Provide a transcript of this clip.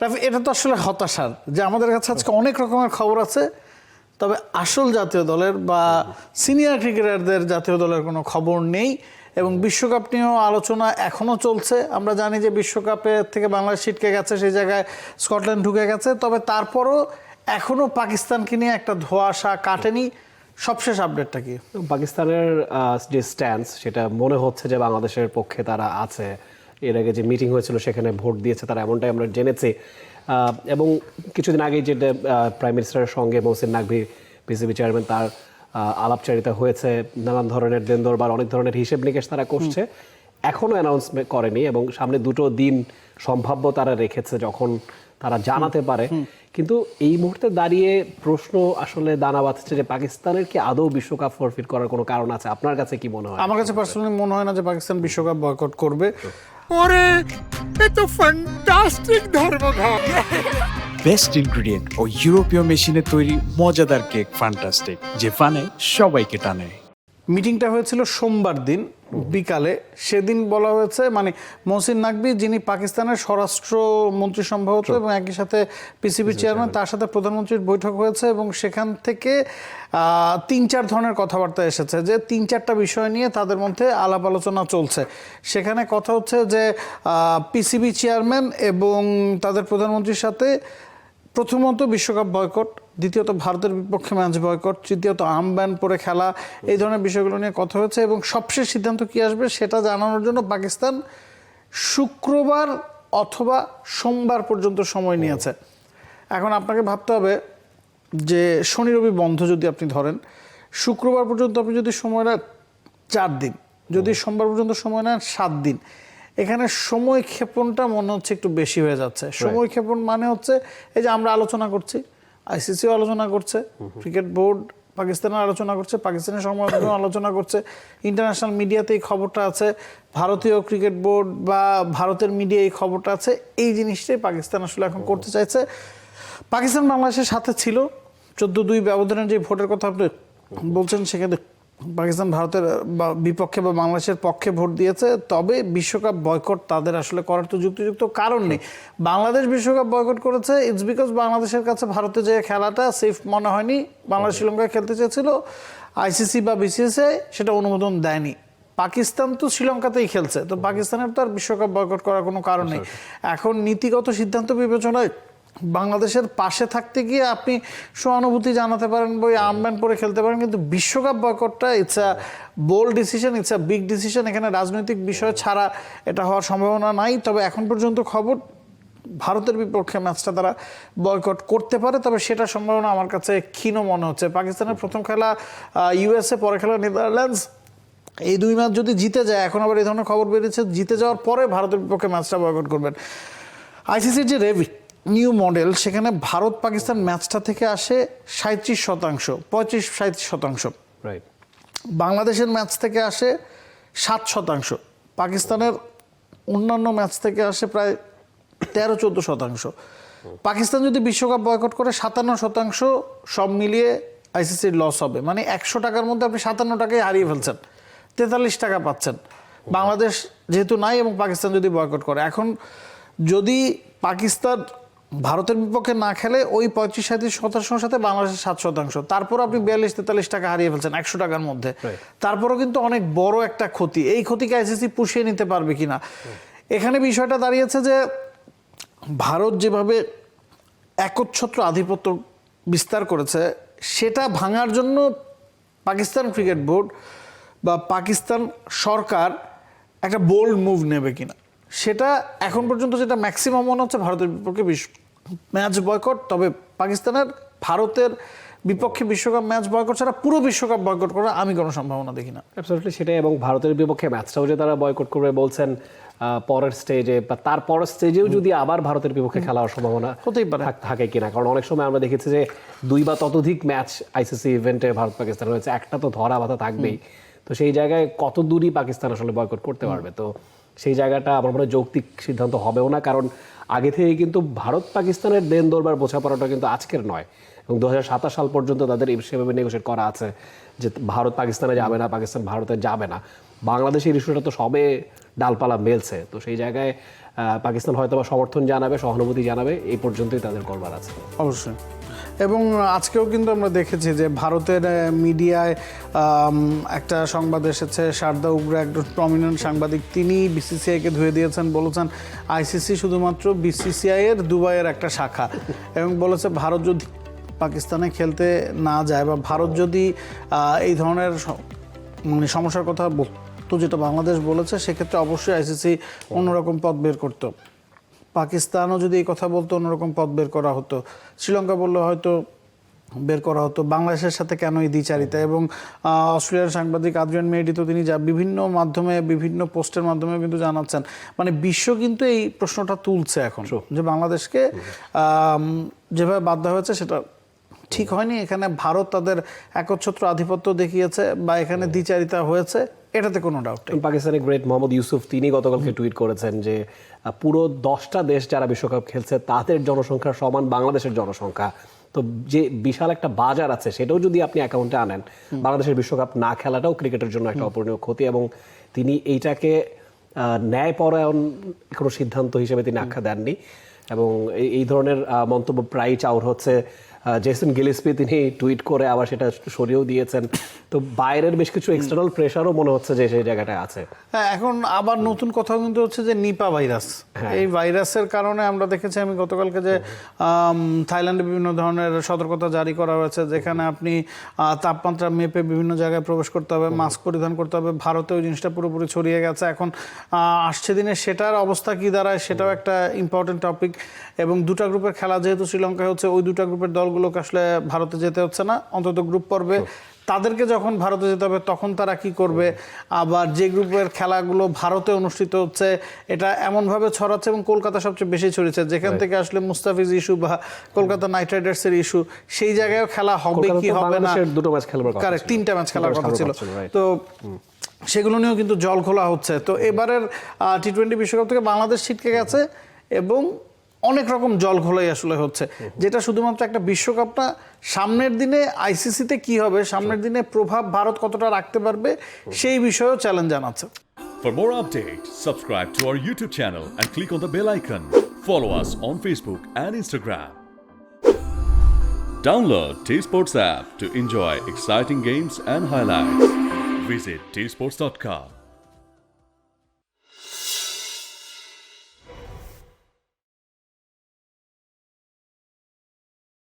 রাফি, এটা তো আসলে হতাশার যে আমাদের কাছে আজকে অনেক রকমের খবর আছে, তবে আসল জাতীয় দলের বা সিনিয়র ক্রিকেটারদের জাতীয় দলের কোনো খবর নেই। এবং বিশ্বকাপ নিয়েও আলোচনা এখনও চলছে। আমরা জানি যে বিশ্বকাপে থেকে বাংলাদেশ ছিটকে গেছে, সেই জায়গায় স্কটল্যান্ড ঢুকে গেছে, তবে তারপরও এখনও পাকিস্তানকে নিয়ে একটা ধোঁয়াশা কাটেনি। সবশেষ আপডেটটা কি? পাকিস্তানের যে স্ট্যান্স, সেটা মনে হচ্ছে যে বাংলাদেশের পক্ষে তারা আছে। এর আগে যে মিটিং হয়েছিল সেখানে ভোট দিয়েছে তারা, এমনটাই আমরা জেনেছি। এবং কিছুদিন আগে যেটা প্রাইম মিনিস্টারের সঙ্গে মহসিন নাকভি পিসিবি চেয়ারম্যান, তার আলাপচারিতা হয়েছে, নানান ধরনের দেনদরবার, অনেক ধরনের হিসেব নিকেশ তারা করছে। এখনও অ্যানাউন্সমেন্ট করেনি এবং সামনে দুটো দিন সম্ভাব্য তারা রেখেছে যখন তারা জানাতে পারে। কিন্তু এই মুহূর্তে দাঁড়িয়ে প্রশ্ন আসলে দানা বাঁধছে যে পাকিস্তানের কি আদৌ বিশ্বকাপ ফরফিট করার কোনো কারণ আছে? আপনার কাছে কি মনে হয়? আমার কাছে পার্সোনালি মনে হয় না যে পাকিস্তান বিশ্বকাপ বয়কট করবে। ওরে এ তো ফ্যান্টাস্টিক ধর্মঘট। বেস্ট ইনগ্রেডিয়েন্ট ও ইউরোপীয় মেশিনে তৈরি মজাদার কেক ফ্যান্টাস্টিক, যে ফানে সবাইকে টানে। মিটিংটা হয়েছিল সোমবার দিন বিকালে। সেদিন বলা হয়েছে, মানে মহসিন নাকভি যিনি পাকিস্তানের স্বরাষ্ট্রমন্ত্রী সম্ভবত এবং একই সাথে পিসিবি চেয়ারম্যান, তার সাথে প্রধানমন্ত্রীর বৈঠক হয়েছে এবং সেখান থেকে 3-4 ধরনের কথাবার্তা এসেছে, যে 3-4টা বিষয় নিয়ে তাদের মধ্যে আলাপ আলোচনা চলছে। সেখানে কথা হচ্ছে যে পিসিবি চেয়ারম্যান এবং তাদের প্রধানমন্ত্রীর সাথে প্রথমত বিশ্বকাপ বয়কট, দ্বিতীয়ত ভারতের বিপক্ষে ম্যাচ বয়কট, তৃতীয়ত আর্মব্যান্ড পরে খেলা, এই ধরনের বিষয়গুলো নিয়ে কথা হয়েছে। এবং সবশেষ সিদ্ধান্ত কী আসবে সেটা জানানোর জন্য পাকিস্তান শুক্রবার অথবা সোমবার পর্যন্ত সময় নিয়েছে। এখন আপনাকে ভাবতে হবে যে শনি রবি বন্ধ যদি আপনি ধরেন, শুক্রবার পর্যন্ত আপনি যদি সময় নেন 4 দিন, যদি সোমবার পর্যন্ত সময় নেন 7 দিন, এখানে সময় ক্ষেপণটা মনে হচ্ছে একটু বেশি হয়ে যাচ্ছে। সময় ক্ষেপণ মানে হচ্ছে এই যে আমরা আলোচনা করছি, আইসিসিও আলোচনা করছে, ক্রিকেট বোর্ড পাকিস্তানের আলোচনা করছে, পাকিস্তানের সংবাদ আলোচনা করছে, ইন্টারন্যাশনাল মিডিয়াতে এই খবরটা আছে, ভারতীয় ক্রিকেট বোর্ড বা ভারতের মিডিয়া এই খবরটা আছে। এই জিনিসটাই পাকিস্তান আসলে এখন করতে চাইছে। পাকিস্তান বাংলাদেশের সাথে ছিল 14-2 ব্যবধানের যে ভোটের কথা আপনি বলছেন, সেখানে পাকিস্তান ভারতের বিপক্ষে বা বাংলাদেশের পক্ষে ভোট দিয়েছে। তবে বিশ্বকাপ বয়কট তাদের আসলে করার তো যুক্তিযুক্ত কারণ নেই। বাংলাদেশ বিশ্বকাপ বয়কট করেছে, ইটস বিকজ বাংলাদেশের কাছে ভারতে যে খেলাটা সেফ মনে হয়নি। বাংলাদেশ শ্রীলঙ্কায় খেলতে চেয়েছিল, আইসিসি বা বিসিসিআই সেটা অনুমোদন দেয়নি। পাকিস্তান তো শ্রীলঙ্কাতেই খেলছে, তো পাকিস্তানের তো আর বিশ্বকাপ বয়কট করার কোনো কারণ নেই। এখন নীতিগত সিদ্ধান্ত বিবেচনায় বাংলাদেশের পাশে থাকতে গিয়ে আপনি সহানুভূতি জানাতে পারেন, বই আর্মব্যান্ড পরে খেলতে পারেন, কিন্তু বিশ্বকাপ বয়কটটা it's a bold decision, it's a big decision. এখানে রাজনৈতিক বিষয় ছাড়া এটা হওয়ার সম্ভাবনা নাই। তবে এখন পর্যন্ত খবর ভারতের বিপক্ষে ম্যাচটা তারা বয়কট করতে পারে, তবে সেটার সম্ভাবনা আমার কাছে ক্ষীণ মনে হচ্ছে। পাকিস্তানের প্রথম খেলা ইউএসএ, পরে খেলা নেদারল্যান্ডস, এই 2 ম্যাচ যদি জিতে যায়, এখন আবার এই ধরনের খবর বেরিয়েছে জিতে যাওয়ার পরে ভারতের বিপক্ষে ম্যাচটা বয়কট করবেন। আইসিসির যে নিউ মডেল, সেখানে ভারত পাকিস্তান ম্যাচটা থেকে আসে 37%, 35-37%। রাইট। বাংলাদেশের ম্যাচ থেকে আসে 7%, পাকিস্তানের অন্যান্য ম্যাচ থেকে আসে প্রায় 13-14%। পাকিস্তান যদি বিশ্বকাপ বয়কট করে 57% সব মিলিয়ে আইসিসির লস হবে। মানে 100 টাকার মধ্যে আপনি 57 টাকায় হারিয়ে ফেলছেন, 43 টাকা পাচ্ছেন। বাংলাদেশ যেহেতু নাই এবং পাকিস্তান যদি বয়কট করে, এখন যদি পাকিস্তান ভারতের বিপক্ষে না খেলে ওই 35-37% সাথে বাংলাদেশের 7%, তারপর আপনি 42-43 টাকা হারিয়ে ফেলছেন 100 টাকার মধ্যে। তারপরও কিন্তু অনেক বড় একটা ক্ষতি। এই ক্ষতিকে আইসিসি পুষিয়ে নিতে পারবে কিনা, এখানে বিষয়টা দাঁড়িয়েছে যে ভারত যেভাবে একচ্ছত্র আধিপত্য বিস্তার করেছে, সেটা ভাঙার জন্য পাকিস্তান ক্রিকেট বোর্ড বা পাকিস্তান সরকার একটা বোল্ড মুভ নেবে কিনা, সেটা এখন পর্যন্ত যেটা ম্যাক্সিমাম মনে হচ্ছে ভারতের বিপক্ষে ম্যাচ বয়কট। তবে পাকিস্তানের ভারতের বিপক্ষে বিশ্বকাপ ম্যাচ বয়কট ছাড়া পুরো বিশ্বকাপ বয়কট করার আমি কোনো সম্ভাবনা দেখি না। অ্যাবসলিউটলি সেটাই। এবং ভারতের বিপক্ষে ম্যাচটাও যে তারা বয়কট করবে বলছেন, পরের স্টেজে বা তার পরের স্টেজেও যদি আবার ভারতের বিপক্ষে খেলার সম্ভাবনা হতেই পারে থাকে কিনা। কারণ অনেক সময় আমরা দেখেছি যে 2 বা ততোধিক ম্যাচ আইসিসি ইভেন্টে ভারত পাকিস্তান হয়েছে, একটা তো ধরা বাধা থাকবেই। তো সেই জায়গায় কত দূরই পাকিস্তান আসলে বয়কট করতে পারবে, তো সেই জায়গাটা আমার মনে হয় যৌক্তিক সিদ্ধান্ত হবেও না। কারণ আগে থেকে কিন্তু ভারত পাকিস্তানের দেন দরবার বোঝাপড়াটা কিন্তু আজকের নয়, এবং 2027 সাল পর্যন্ত তাদের সেভাবে নেগোশিয়েট করা আছে যে ভারত পাকিস্তানে যাবে না, পাকিস্তান ভারতে যাবে না। বাংলাদেশের ইস্যুটা তো সবে ডালপালা মেলছে, তো সেই জায়গায় পাকিস্তান হয়তো বা সমর্থন জানাবে, সহানুভূতি জানাবে, এই পর্যন্তই তাদের করবার আছে। অবশ্যই। এবং আজকেও কিন্তু আমরা দেখেছি যে ভারতের মিডিয়ায় একটা সংবাদ এসেছে, শারদা উগ্র একজন প্রমিনেন্ট সাংবাদিক, তিনি বিসিসিআইকে ধুয়ে দিয়েছেন, বলেছেন আইসিসি শুধুমাত্র বিসিসিআই এর দুবাইয়ের একটা শাখা, এবং বলেছে ভারত যদি পাকিস্তানে খেলতে না যায় বা ভারত যদি এই ধরনের মানে সমস্যার কথা বলতো যেটা বাংলাদেশ বলেছে, সেক্ষেত্রে অবশ্যই আইসিসি অন্যরকম পথ বের করতো। পাকিস্তানও যদি এই কথা বলতো অন্যরকম পথ বের করা হতো, শ্রীলঙ্কা বললে হয়তো বের করা হতো। বাংলাদেশের সাথে কেন এই দ্বিচারিতা? এবং অস্ট্রেলিয়ার সাংবাদিক আদ্রিয়ান মেহেডি তো তিনি যা বিভিন্ন মাধ্যমে বিভিন্ন পোস্টের মাধ্যমে কিন্তু জানাচ্ছেন, মানে বিশ্ব কিন্তু এই প্রশ্নটা তুলছে এখন যে বাংলাদেশকে যেভাবে বাধ্য হয়েছে সেটা ঠিক হয়নি, এখানে ভারত তাদের একচ্ছত্র আধিপত্য দেখিয়েছে বা এখানে দ্বিচারিতা হয়েছে, এটাতে কোনো ডাউট নেই। পাকিস্তানের গ্রেট মোহাম্মদ ইউসুফ তিনি গতকালকে টুইট করেছেন যে পুরো 10টা দেশ যারা বিশ্বকাপ খেলছে তাদের জনসংখ্যার সমান বাংলাদেশের জনসংখ্যা, তো যে বিশাল একটা বাজার আছে সেটাও যদি আপনি অ্যাকাউন্টে আনেন, বাংলাদেশের বিশ্বকাপ না খেলাটাও ক্রিকেটের জন্য একটা অপূরণীয় ক্ষতি, এবং তিনি এইটাকে ন্যায়পরায়ণ কোনো সিদ্ধান্ত হিসেবে তিনি আখ্যা দেননি। এবং এই ধরনের মন্তব্য প্রায়ই চাউর হচ্ছে। জেসন গিলেসপি তিনি টুইট করে আবার সেটা সরিয়েও দিয়েছেন, তো বাইরের বেশ কিছু এক্সটার্নাল প্রেশারও মনে হচ্ছে যে সেই জায়গাটায় আছে। হ্যাঁ, এখন আবার নতুন কথা কিন্তু হচ্ছে যে নিপা ভাইরাস, এই ভাইরাসের কারণে আমরা দেখেছি, আমি গতকালকে যে থাইল্যান্ডে বিভিন্ন ধরনের সতর্কতা জারি করা হয়েছে, যেখানে আপনি তাপমাত্রা মেপে বিভিন্ন জায়গায় প্রবেশ করতে হবে, মাস্ক পরিধান করতে হবে। ভারতে ওই জিনিসটা পুরোপুরি ছড়িয়ে গেছে, এখন আসছে দিনে সেটার অবস্থা কী দাঁড়ায় সেটাও একটা ইম্পর্টেন্ট টপিক। এবং দুটা গ্রুপের খেলা যেহেতু শ্রীলঙ্কায় হচ্ছে, ওই দুটা গ্রুপের দলগুলোকে আসলে ভারতে যেতে হচ্ছে না, অন্তত গ্রুপ পর্বে তাদেরকে যখন ভারতে যেতে হবে তখন তারা কি করবে। আবার যে গ্রুপের খেলাগুলো ভারতে অনুষ্ঠিত হচ্ছে এটা এমনভাবে ছড়াচ্ছে, এবং কলকাতা সবচেয়ে বেশি ছড়িয়েছে, যেখান থেকে আসলে মুস্তাফিজ ইস্যু বা কলকাতা নাইট রাইডার্সের ইস্যু, সেই জায়গায় খেলা হবে কি হবে না, দুটো ম্যাচ খেলবার কথা, কারেক্ট 3টা ম্যাচ খেলার কথা ছিল, তো সেগুলো নিয়েও কিন্তু জল খোলা হচ্ছে। তো এবারের টি-20 বিশ্বকাপ থেকে বাংলাদেশ ছিটকে গেছে এবং অনেক রকম জল ঘোলাই আসলে হচ্ছে, যেটা শুধুমাত্র একটা বিশ্বকাপ না, সামনের দিনে আইসিসিতে কি হবে, সামনের দিনে প্রভাব ভারত কতটা রাখতে পারবে সেই বিষয়েও চ্যালেঞ্জ জানাচ্ছে। For more updates, subscribe to our YouTube channel and click on the bell icon. Follow us on Facebook and Instagram. Download T-Sports app to enjoy exciting games and highlights. Visit tsports.com.